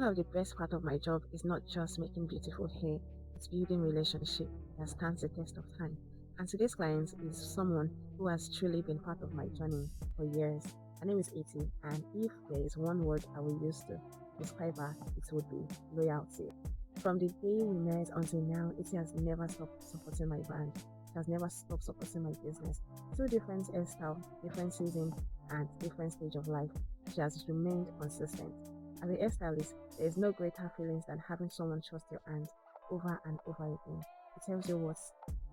of the best part of my job is not just making beautiful hair, it's building relationship that stands the test of time. And today's client is someone who has truly been part of my journey for years. Her name is Eti, and if there is one word I will use to describe her, it would be loyalty. From the day we met until now, Eti has never stopped supporting my brand. She has never stopped supporting my business. Two different hairstyle, different season, and different stage of life. She has remained consistent. As a hairstylist, there is no greater feelings than having someone trust your hand over and over again. It tells you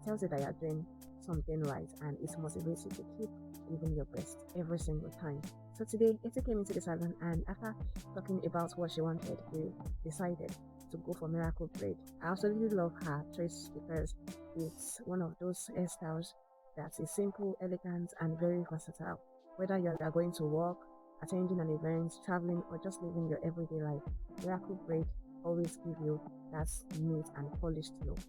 that you are doing something right, and it motivates you to keep giving your best every single time. So today, Eti came into the salon, and after talking about what she wanted, we decided to go for miracle braid. I absolutely love her choice because it's one of those hairstyles that is simple, elegant, and very versatile. Whether you are going to work, attending an event, traveling, or just living your everyday life, miracle braid always give you that neat and polished look.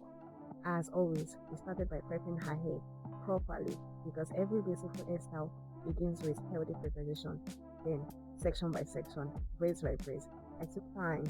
As always, we started by prepping her hair properly because every beautiful hairstyle begins with healthy preparation. Then, section by section, braids by braids, I took time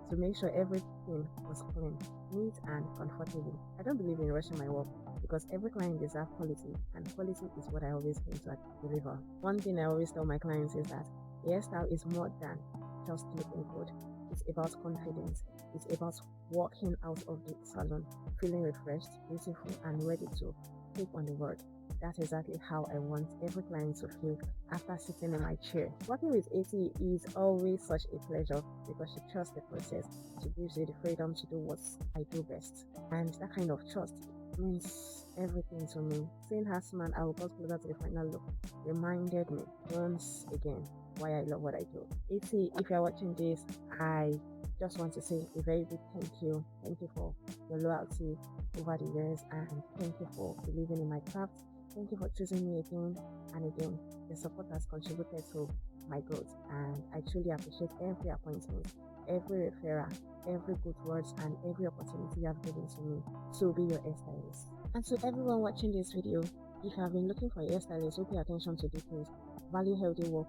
to make sure everything was clean, neat, and comfortable. I don't believe in rushing my work because every client deserves quality, and quality is what I always aim to deliver. One thing I always tell my clients is that the hairstyle is more than just looking good. It's about confidence. It's about walking out of the salon feeling refreshed, beautiful, and ready to take on the world. That's exactly how I want every client to feel after sitting in my chair. Working with Eti is always such a pleasure because she trusts the process. She gives you the freedom to do what I do best. And that kind of trust means everything to me. Seeing her smile, I will got closer to the final look, reminded me once again why I love what I do. Eti, if you're watching this, I just want to say a very big thank you. Thank you for your loyalty over the years, and thank you for believing in my craft. Thank you for choosing me again and again. The support has contributed to my growth, and I truly appreciate every appointment, every referral, every good words, and every opportunity you have given to me to be your hairstylist. And to everyone watching this video, if you have been looking for a hairstylist who pay attention to details, value healthy work,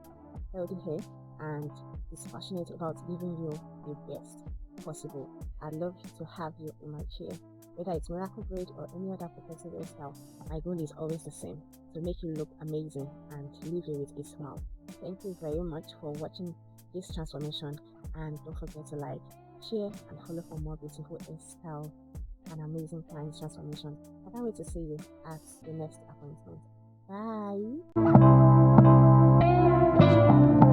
healthy hair, and is passionate about giving you the best possible, I'd love to have you in my chair. Whether it's miracle braid or any other protective hairstyle, my goal is always the same: to make you look amazing and leave you with a smile. Thank you very much for watching this transformation, and don't forget to like, share, and follow for more beautiful hairstyle and amazing client transformation. I can't wait to see you at the next appointment. Bye.